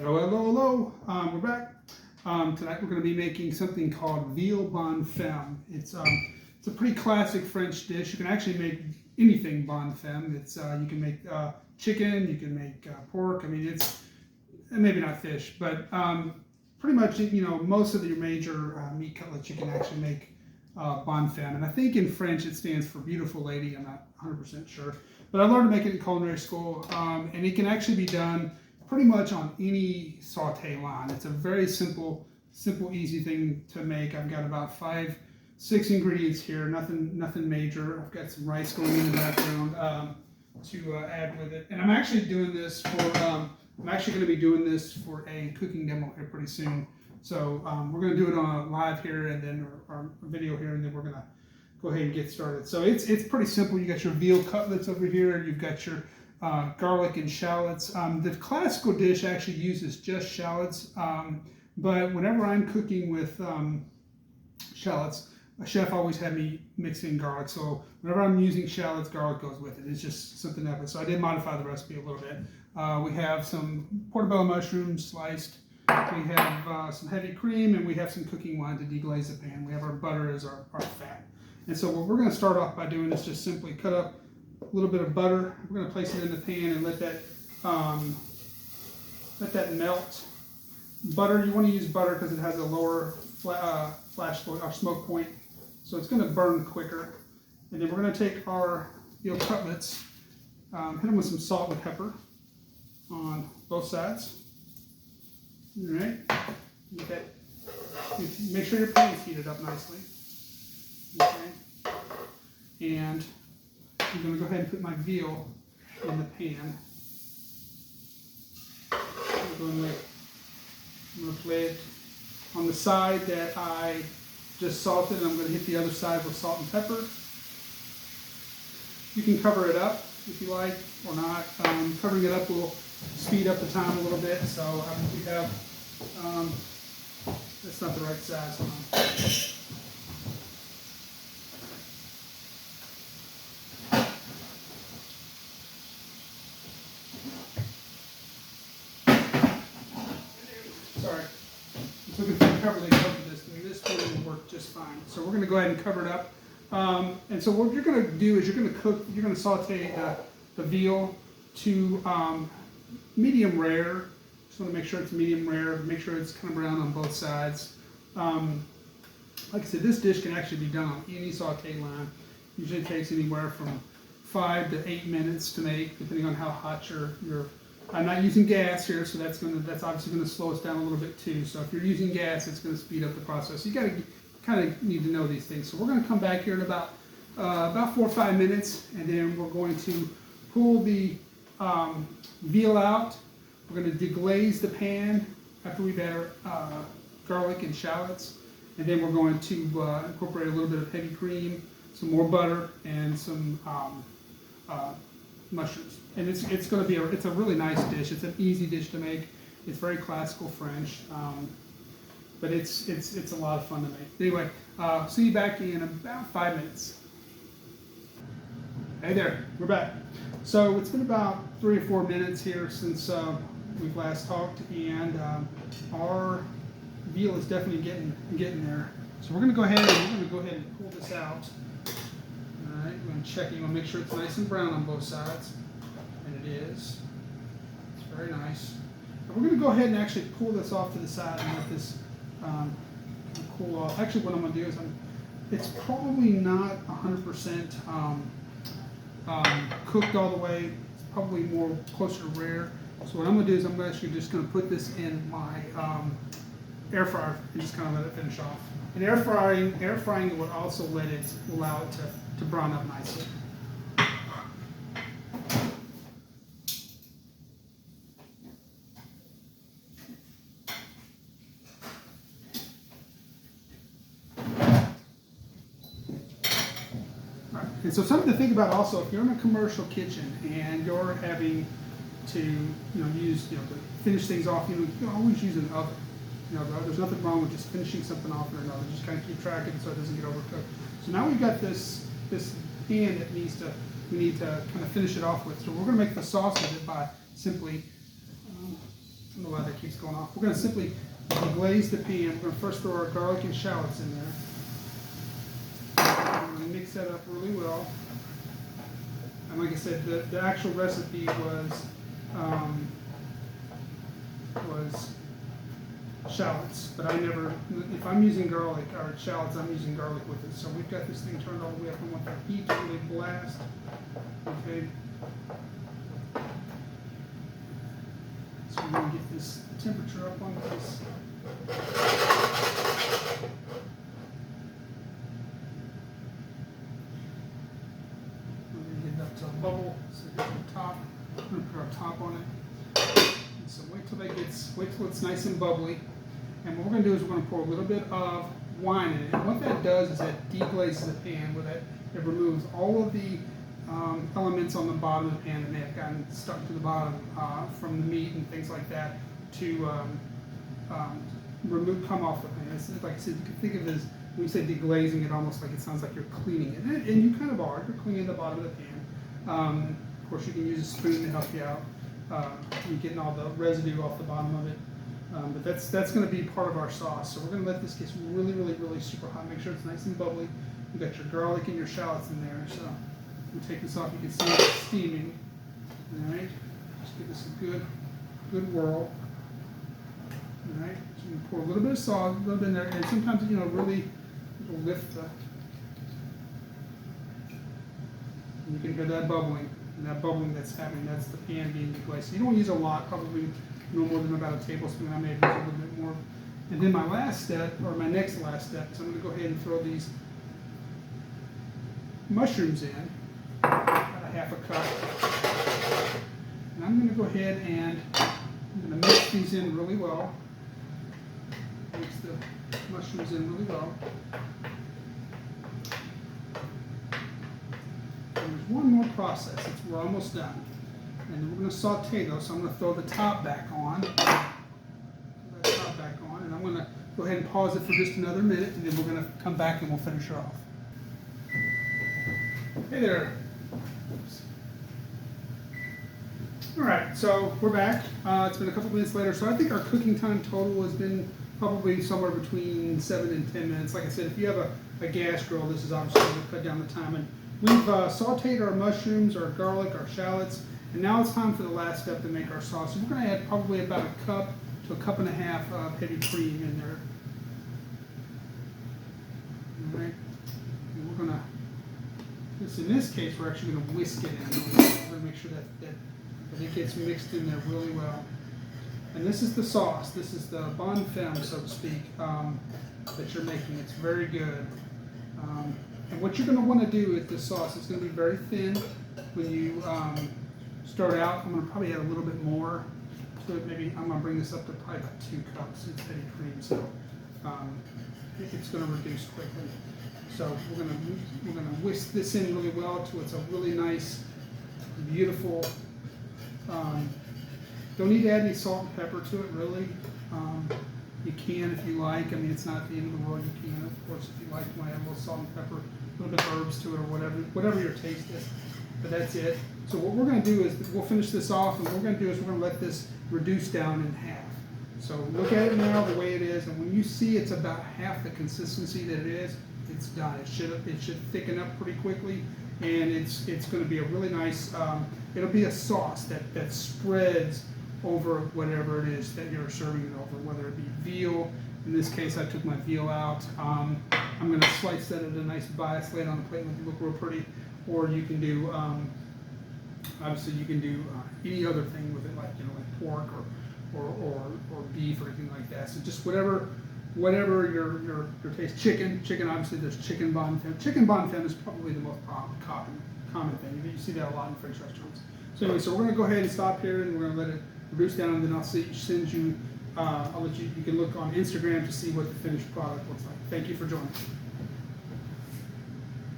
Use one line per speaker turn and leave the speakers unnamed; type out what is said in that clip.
Hello, hello, hello. We're back. Tonight we're going to be making something called Veal Bonne Femme. It's a pretty classic French dish. You can actually make anything bonne femme. It's you can make chicken, you can make pork. I mean, it's maybe not fish, but pretty much most of your major meat cutlets you can actually make bonne femme. And I think in French it stands for beautiful lady. I'm not 100% sure, but I learned to make it in culinary school, and it can actually be done pretty much on any saute line. It's a very simple, easy thing to make. I've got about 5-6 ingredients here, nothing major. I've got some rice going in the background to add with it. And I'm actually doing this for, I'm actually going to be doing this for a cooking demo here pretty soon. So we're going to do it on a live here and then, or a video here, and then we're going to go ahead and get started. So it's pretty simple. You got your veal cutlets over here, you've got your garlic and shallots. The classical dish actually uses just shallots, but whenever I'm cooking with shallots, a chef always had me mix in garlic. So whenever I'm using shallots, garlic goes with it. It's just something that, so I did modify the recipe a little bit. We have some portobello mushrooms sliced. We have some heavy cream, and we have some cooking wine to deglaze the pan. We have our butter as our fat. And so what we're going to start off by doing is just simply cut up a little bit of butter. We're going to place it in the pan and let that melt. Butter, you want to use butter because it has a lower flash point or smoke point, so it's going to burn quicker. And then we're going to take our veal cutlets, hit them with some salt and pepper on both sides. All right. Make sure your pan is heated up nicely. Okay. And I'm going to go ahead and put my veal in the pan. I'm going to play it on the side that I just salted, and I'm going to hit the other side with salt and pepper. You can cover it up if you like or not. Covering it up will speed up the time a little bit, so we have, that's not the right size. Sorry, just looking for the cover they go for this, and this will work just fine. So we're going to go ahead and cover it up. And so what you're going to do is you're going to saute the veal to medium rare. Just want to make sure it's medium rare. Make sure it's kind of brown on both sides. Like I said, this dish can actually be done on any saute line. Usually takes anywhere from 5 to 8 minutes to make, depending on how hot your I'm not using gas here, so that's obviously going to slow us down a little bit too. So if you're using gas, it's going to speed up the process. You got to kind of need to know these things. So we're going to come back here in about 4 or 5 minutes, and then we're going to pull the veal out. We're going to deglaze the pan after we've added garlic and shallots, and then we're going to incorporate a little bit of heavy cream, some more butter, and some mushrooms. And it's going to be it's a really nice dish. It's an easy dish to make. It's very classical French, but it's a lot of fun to make. Anyway, see you back in about 5 minutes. Hey there, we're back. So it's been about 3 or 4 minutes here since we've last talked, and our veal is definitely getting there. So we're going to go ahead and pull this out. All right, we're going to check. You want to make sure it's nice and brown on both sides. And it is. It's very nice. And we're going to go ahead and actually pull this off to the side and let this cool off. Actually, what I'm going to do is it's probably not 100% cooked all the way. It's probably more closer to rare. So what I'm going to do is I'm actually just going to put this in my air fryer and just kind of let it finish off. And air frying will also allow it to brown up nicely. And so something to think about also, if you're in a commercial kitchen and you're having to use to finish things off, you can always use an oven. There's nothing wrong with just finishing something off in an oven. Just kind of keep track of it so it doesn't get overcooked. So now we've got this pan that we need to kind of finish it off with. So we're going to make the sauce with it by simply, I don't know why they keeps going off. We're going to simply deglaze the pan. We're going to first throw our garlic and shallots in there. We're going to mix that up really well. And like I said, the actual recipe was shallots, but I never, if I'm using garlic or shallots, I'm using garlic with it. So we've got this thing turned all the way up. I want that heat to really blast. Okay. So we're going to get this temperature up on this. We're going to get it up to a bubble. So get the top. We're going to put our top on it. And so wait till it's nice and bubbly. And what we're going to do is we're going to pour a little bit of wine in it. And what that does is that deglazes the pan with it. It removes all of the elements on the bottom of the pan that may have gotten stuck to the bottom from the meat and things like that to come off the pan. It's like I said, you can think of it as, when you say deglazing it, almost like it sounds like you're cleaning it. And you kind of are. You're cleaning the bottom of the pan. Of course, you can use a spoon to help you out. You're getting all the residue off the bottom of it. But that's going to be part of our sauce. So we're going to let this get really, really, really super hot. Make sure it's nice and bubbly. You've got your garlic and your shallots in there. So we'll take this off. You can see it's steaming. All right. Just give this a good whirl. All right. So you pour a little bit of sauce, a little bit in there, and sometimes really it'll lift the. And you can hear that bubbling. And that bubbling that's happening, that's the pan being deglazed. So you don't use a lot, probably no more than about a tablespoon. I may use a little bit more. And then my last step, or my next last step, is I'm going to go ahead and throw these mushrooms in, about a half a cup. And I'm going to go ahead and I'm going to mix these in really well. Mix the mushrooms in really well. There's one more process. We're almost done. And then we're going to saute those. So I'm going to throw the top back on. And I'm going to go ahead and pause it for just another minute, and then we're going to come back and we'll finish her off. Hey there. Oops. All right, so we're back. It's been a couple minutes later. So I think our cooking time total has been probably somewhere between 7 and 10 minutes. Like I said, if you have a gas grill, this is obviously going to cut down the time. And we've sauteed our mushrooms, our garlic, our shallots, and now it's time for the last step to make our sauce. So we're going to add probably about a cup to a cup and a half of heavy cream in there. All right, and we're going to, in this case, we're actually going to whisk it in. We're going to make sure that it gets mixed in there really well. And this is the sauce. This is the Bonne Femme, so to speak, that you're making. It's very good. And what you're going to want to do with this sauce, it's going to be very thin when you start out. I'm going to probably add a little bit more to it. Maybe I'm going to bring this up to probably about 2 cups. It's heavy cream, so it's going to reduce quickly. So we're going to whisk this in really well till it's a really nice, beautiful. Don't need to add any salt and pepper to it, really. You can if you like. I mean, it's not the end of the world. You can, of course, if you like, you might add a little salt and pepper, a little bit of herbs to it, or whatever your taste is. But that's it. So what we're going to do is we'll finish this off, and what we're going to do is we're going to let this reduce down in half. So look at it now the way it is, and when you see it's about half the consistency that it is, it's done. It should thicken up pretty quickly, and it's going to be a really nice. It'll be a sauce that spreads over whatever it is that you're serving it over, whether it be veal. In this case, I took my veal out. I'm going to slice that at a nice bias, lay it on the plate, and look real pretty. Or you can do, obviously, you can do any other thing with it, like like pork or beef or anything like that. So just whatever your taste. Chicken, obviously, there's chicken bonne femme. Chicken bonne femme is probably the most common thing. You see that a lot in French restaurants. So anyway, so we're going to go ahead and stop here, and we're going to let it reduce down, and then I'll send you. I'll let you. You can look on Instagram to see what the finished product looks like. Thank you for joining.